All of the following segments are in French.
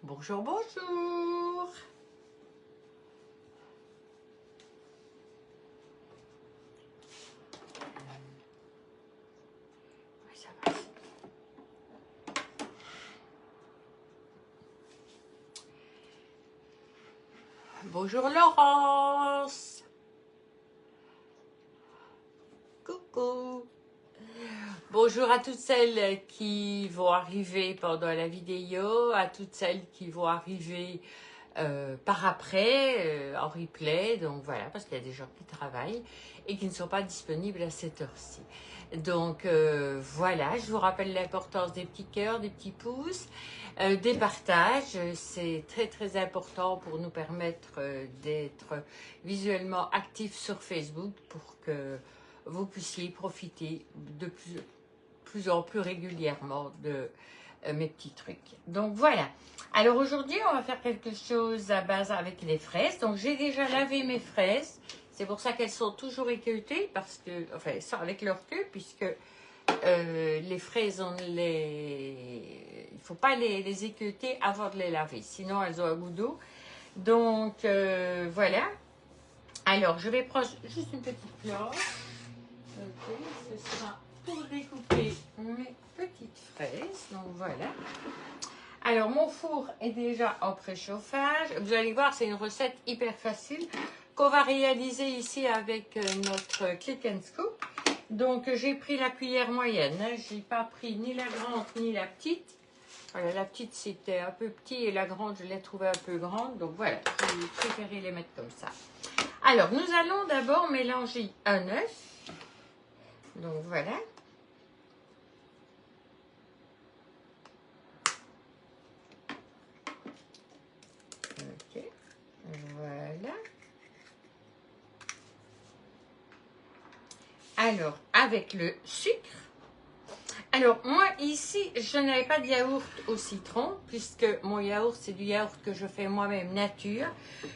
Bonjour, bonjour. Oui, ça va. Bonjour Laurence. Coucou. Bonjour à toutes celles qui vont arriver pendant la vidéo, à toutes celles qui vont arriver par après, en replay, donc voilà, parce qu'il y a des gens qui travaillent et qui ne sont pas disponibles à cette heure-ci. Donc voilà, je vous rappelle l'importance des petits cœurs, des petits pouces, des partages. C'est très très important pour nous permettre d'être visuellement actifs sur Facebook pour que vous puissiez profiter de plus en plus régulièrement de mes petits trucs. Donc voilà. Alors aujourd'hui, on va faire quelque chose à base avec les fraises. Donc j'ai déjà lavé mes fraises. C'est pour ça qu'elles sont toujours équeutées, parce que, enfin, avec leur queue, puisque les fraises, il ne faut pas les équeuter avant de les laver, sinon elles ont un goût d'eau. Donc voilà. Alors je vais prendre juste une petite planche. Ok, ce sera pour découper mes petites fraises. Donc voilà. Alors mon four est déjà en préchauffage. Vous allez voir, c'est une recette hyper facile qu'on va réaliser ici avec notre Click and Scoop. Donc j'ai pris la cuillère moyenne. J'ai pas pris ni la grande ni la petite. Voilà, la petite c'était un peu petit et la grande je l'ai trouvée un peu grande. Donc voilà, j'ai préféré les mettre comme ça. Alors nous allons d'abord mélanger un œuf. Donc voilà. Ok, voilà. Alors, avec le sucre. Alors, moi, ici, je n'avais pas de yaourt au citron, puisque mon yaourt, c'est du yaourt que je fais moi-même nature.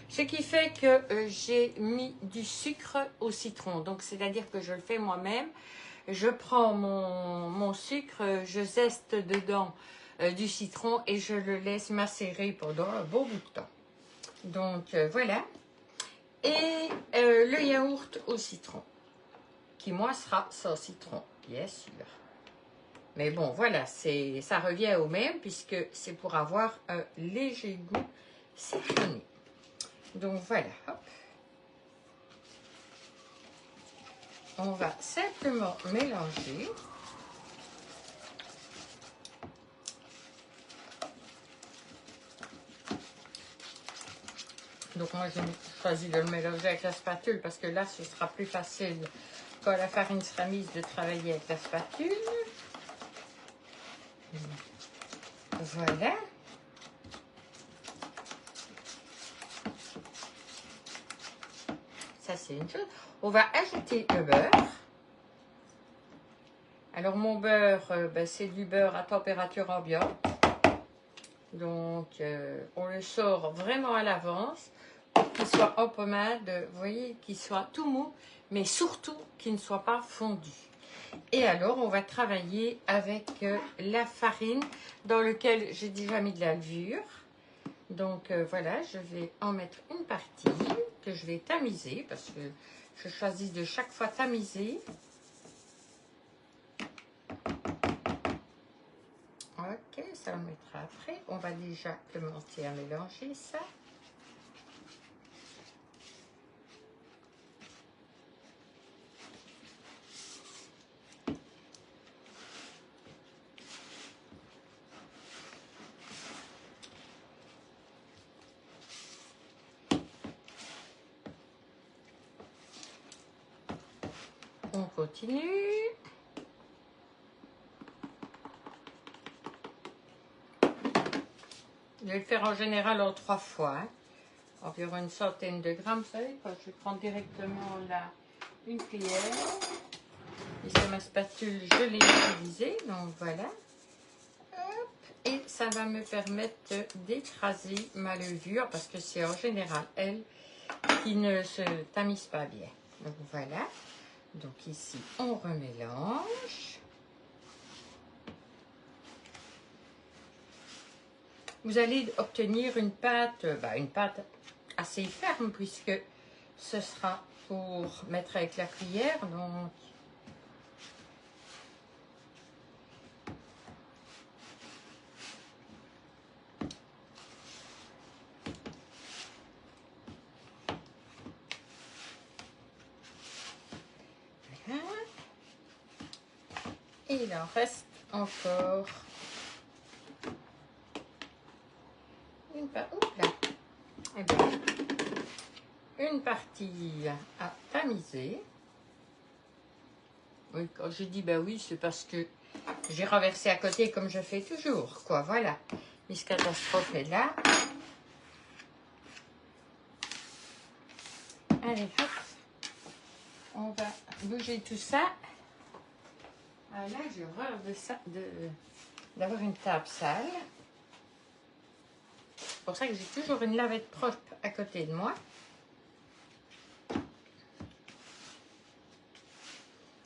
Ce qui fait que j'ai mis du sucre au citron. Donc, c'est-à-dire que je le fais moi-même. Je prends mon sucre, je zeste dedans du citron et je le laisse macérer pendant un bon bout de temps. Donc, voilà. Et le yaourt au citron, qui moi sera sans citron, bien sûr. Mais bon, voilà, ça revient au même, puisque c'est pour avoir un léger goût citronné. Donc voilà, hop. On va simplement mélanger. Donc moi, j'ai choisi de le mélanger avec la spatule, parce que là, ce sera plus facile, quand la farine sera mise, de travailler avec la spatule. Voilà. Ça, c'est une chose. On va ajouter le beurre. Alors, mon beurre, c'est du beurre à température ambiante. Donc, on le sort vraiment à l'avance pour qu'il soit en pommade. Vous voyez, qu'il soit tout mou, mais surtout qu'il ne soit pas fondu. Et alors, on va travailler avec la farine dans laquelle j'ai déjà mis de la levure. Donc, voilà, je vais en mettre une partie que je vais tamiser parce que je choisis de chaque fois tamiser. Ok, ça on mettra après. On va déjà commencer à mélanger ça. On continue. Je vais le faire en général en 3 fois. Hein. Environ une centaine de grammes. Vous savez quoi, je vais prendre directement là une cuillère. Et c'est ma spatule, je l'ai utilisée. Donc voilà. Hop. Et ça va me permettre d'écraser ma levure parce que c'est en général elle qui ne se tamise pas bien. Donc voilà. Donc ici, on remélange. vous allez obtenir une pâte assez ferme puisque ce sera pour mettre avec la cuillère. Donc, voilà. Et il en reste encore une partie à tamiser. Oui, quand je dis bah oui, c'est parce que j'ai renversé à côté comme je fais toujours, quoi. Voilà, Miss Catastrophe est là. Allez, hop, on va bouger tout ça. Ah, là, j'ai horreur d'avoir une table sale. C'est pour ça que j'ai toujours une lavette propre à côté de moi.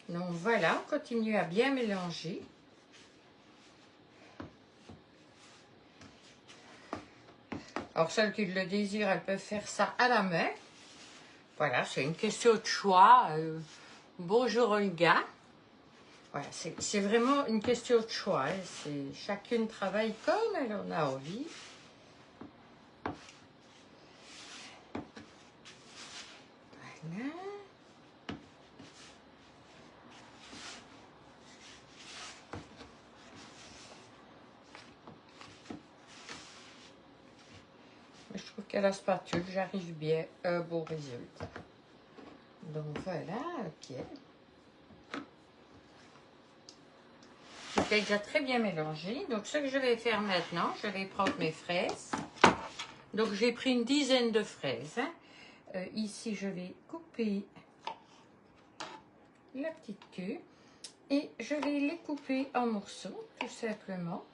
Donc voilà, on continue à bien mélanger. Alors celles qui le désirent, elles peuvent faire ça à la main. Voilà, c'est une question de choix. Bonjour Olga. Voilà, c'est vraiment une question de choix. Hein. Chacune travaille comme elle en a envie. Voilà. Je trouve qu'à la spatule, j'arrive bien à un bon résultat. Donc voilà, ok. C'est déjà très bien mélangé. Donc ce que je vais faire maintenant, je vais prendre mes fraises. Donc j'ai pris une dizaine de fraises. Hein. Ici, je vais couper la petite queue et je vais les couper en morceaux, tout simplement.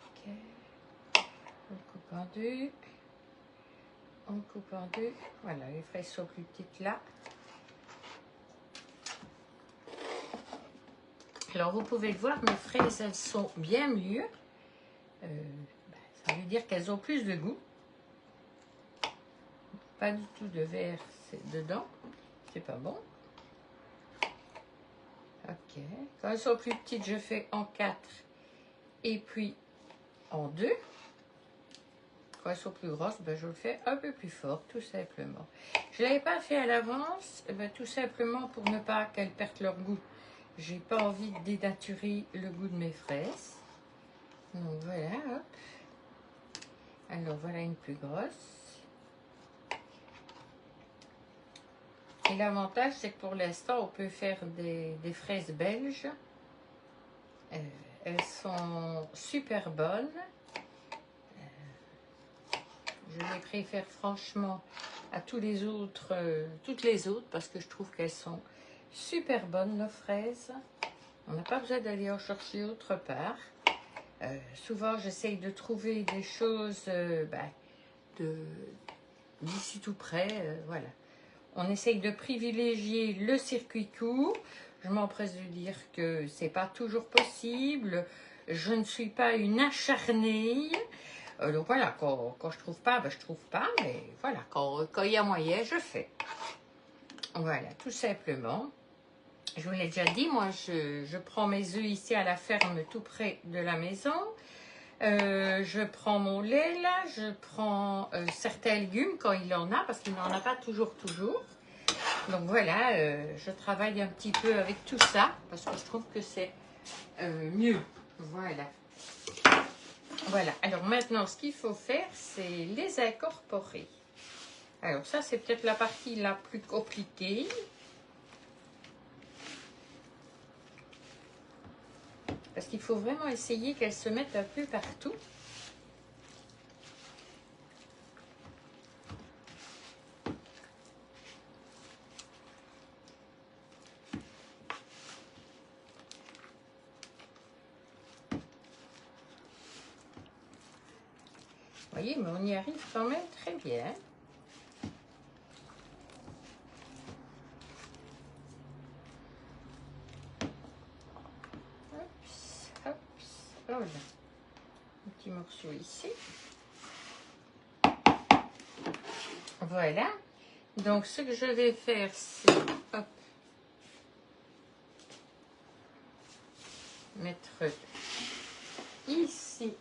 Ok. On coupe en deux. On coupe en deux. Voilà, les fraises sont plus petites là. Alors, vous pouvez le voir, mes fraises, elles sont bien mûres. Ça veut dire qu'elles ont plus de goût. Pas du tout de verre dedans. C'est pas bon. Ok. Quand elles sont plus petites, je fais en 4 et puis en 2. Quand elles sont plus grosses, je le fais un peu plus fort, tout simplement. Je ne l'avais pas fait à l'avance, tout simplement pour ne pas qu'elles perdent leur goût. J'ai pas envie de dénaturer le goût de mes fraises. Donc voilà, hop. Alors voilà une plus grosse. Et l'avantage, c'est que pour l'instant, on peut faire des fraises belges. Elles sont super bonnes. Je les préfère franchement à toutes les autres parce que je trouve qu'elles sont super bonnes, nos fraises. On n'a pas besoin d'aller en chercher autre part. Souvent, j'essaye de trouver des choses d'ici tout près. Voilà. On essaye de privilégier le circuit court. Je m'empresse de dire que c'est pas toujours possible. Je ne suis pas une acharnée. Donc voilà, quand je trouve pas, je trouve pas. Mais voilà, quand il y a moyen, je fais. Voilà, tout simplement. Je vous l'ai déjà dit, moi, je prends mes œufs ici à la ferme tout près de la maison. Je prends mon lait là, je prends certains légumes quand il en a, parce qu'il n'en a pas toujours. Donc voilà, je travaille un petit peu avec tout ça, parce que je trouve que c'est mieux. Voilà. Voilà, alors maintenant, ce qu'il faut faire, c'est les incorporer. Alors ça, c'est peut-être la partie la plus compliquée. Parce qu'il faut vraiment essayer qu'elles se mettent un peu partout. voyez, mais on y arrive quand même très bien. Hops, hops, voilà. Un petit morceau ici. Voilà. Donc, ce que je vais faire, c'est hop, mettre ici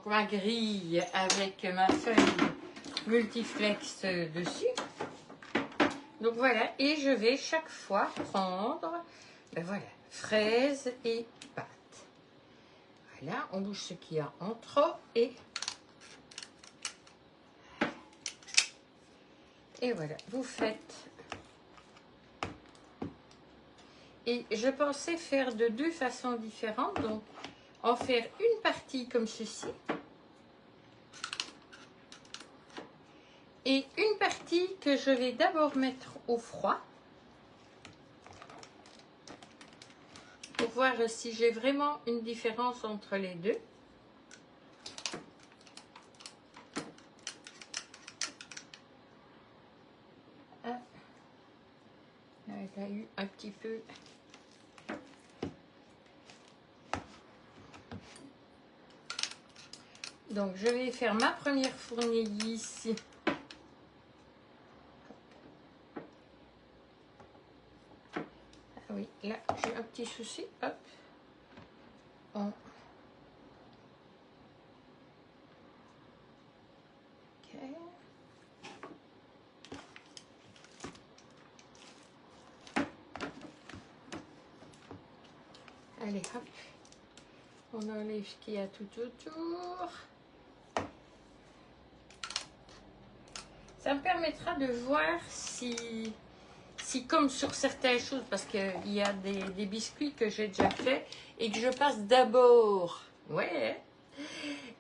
ma grille avec ma feuille multiflex dessus. Donc voilà, et je vais chaque fois prendre, ben voilà, fraises et pâtes. Voilà, on bouge ce qu'il y a entre et voilà, vous faites. Et je pensais faire de deux façons différentes, donc en faire une partie comme ceci et une partie que je vais d'abord mettre au froid pour voir si j'ai vraiment une différence entre les deux. Ah, elle a eu un petit peu. Donc je vais faire ma première fournie ici. Ah oui, là j'ai un petit souci. Hop. On... Ok. Allez, hop. On enlève ce qu'il y a tout autour. Ça me permettra de voir si comme sur certaines choses, parce qu'il y a des biscuits que j'ai déjà fait et que je passe d'abord, ouais,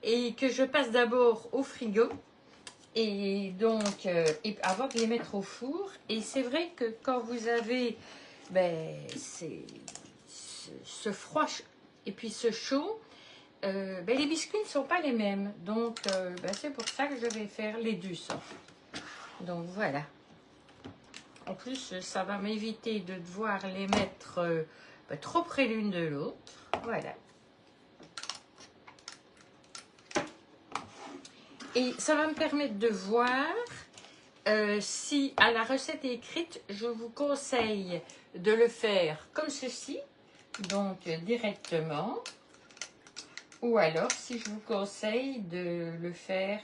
et que je passe d'abord au frigo et donc et avant de les mettre au four. Et c'est vrai que quand vous avez ce froid et puis ce chaud, les biscuits ne sont pas les mêmes. Donc c'est pour ça que je vais faire les deux sortes. Donc voilà. En plus, ça va m'éviter de devoir les mettre trop près l'une de l'autre. Voilà. Et ça va me permettre de voir si à la recette écrite, je vous conseille de le faire comme ceci, donc directement. Ou alors si je vous conseille de le faire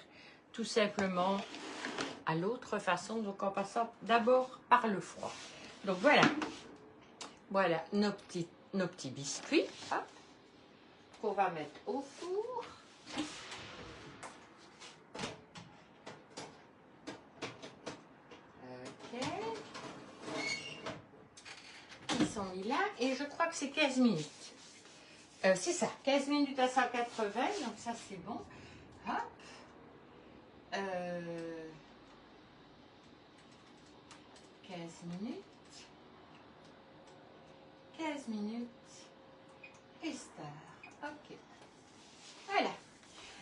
tout simplement à l'autre façon, donc en passant d'abord par le froid. Donc voilà. Voilà nos petits biscuits, hop, qu'on va mettre au four. Ok. Ils sont mis là et je crois que c'est 15 minutes. C'est ça, 15 minutes à 180, donc ça c'est bon. Hop. 15 minutes. 15 minutes. Et star. Ok. Voilà.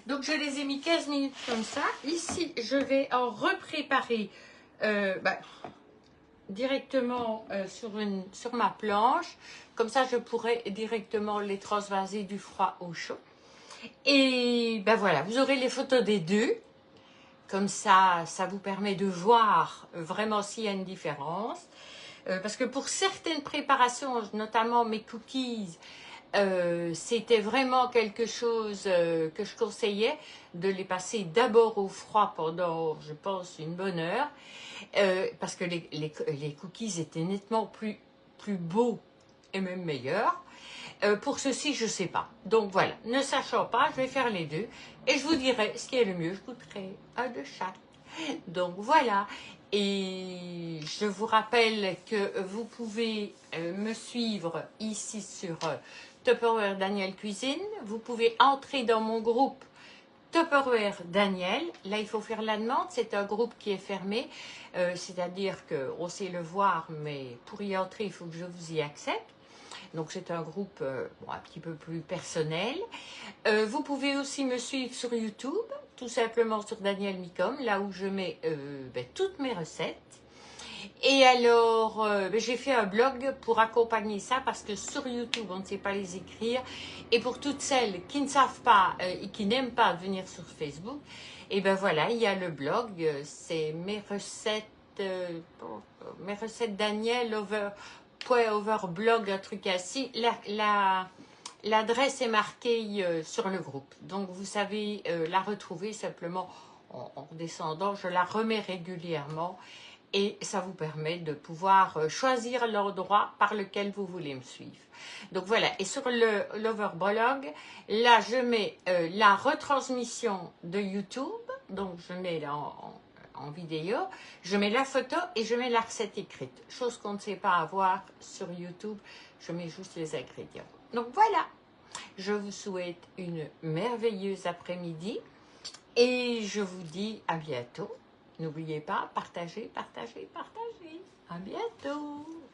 Donc je les ai mis 15 minutes comme ça. Ici, je vais en repréparer directement sur ma planche. Comme ça, je pourrai directement les transvaser du froid au chaud. Et voilà, vous aurez les photos des deux. Comme ça, ça vous permet de voir vraiment s'il y a une différence. Parce que pour certaines préparations, notamment mes cookies, c'était vraiment quelque chose que je conseillais de les passer d'abord au froid pendant, je pense, une bonne heure. Parce que les cookies étaient nettement plus beaux et même meilleurs. Pour ceci, je ne sais pas. Donc voilà, ne sachant pas, je vais faire les deux. Et je vous dirai ce qui est le mieux. Je goûterai un de chaque. Donc voilà. Et je vous rappelle que vous pouvez me suivre ici sur Tupperware Daniel Cuisine. Vous pouvez entrer dans mon groupe Tupperware Daniel. Là, il faut faire la demande. C'est un groupe qui est fermé. C'est-à-dire qu'on sait le voir, mais pour y entrer, il faut que je vous y accepte. Donc c'est un groupe bon, un petit peu plus personnel. Vous pouvez aussi me suivre sur YouTube, tout simplement sur Daniel Micom, là où je mets toutes mes recettes. Et alors, j'ai fait un blog pour accompagner ça parce que sur YouTube, on ne sait pas les écrire. Et pour toutes celles qui ne savent pas et qui n'aiment pas venir sur Facebook, et ben voilà, il y a le blog, c'est mes recettes Daniel overblog, un truc ainsi. L'adresse est marquée sur le groupe. Donc vous savez la retrouver simplement en descendant. Je la remets régulièrement. Et ça vous permet de pouvoir choisir l'endroit par lequel vous voulez me suivre. Donc voilà, et sur l'Overblog, là je mets la retransmission de YouTube, donc je mets là en vidéo, je mets la photo et je mets la recette écrite. Chose qu'on ne sait pas avoir sur YouTube, je mets juste les ingrédients. Donc voilà, je vous souhaite une merveilleuse après-midi et je vous dis à bientôt. N'oubliez pas, partagez, partagez, partagez. À bientôt.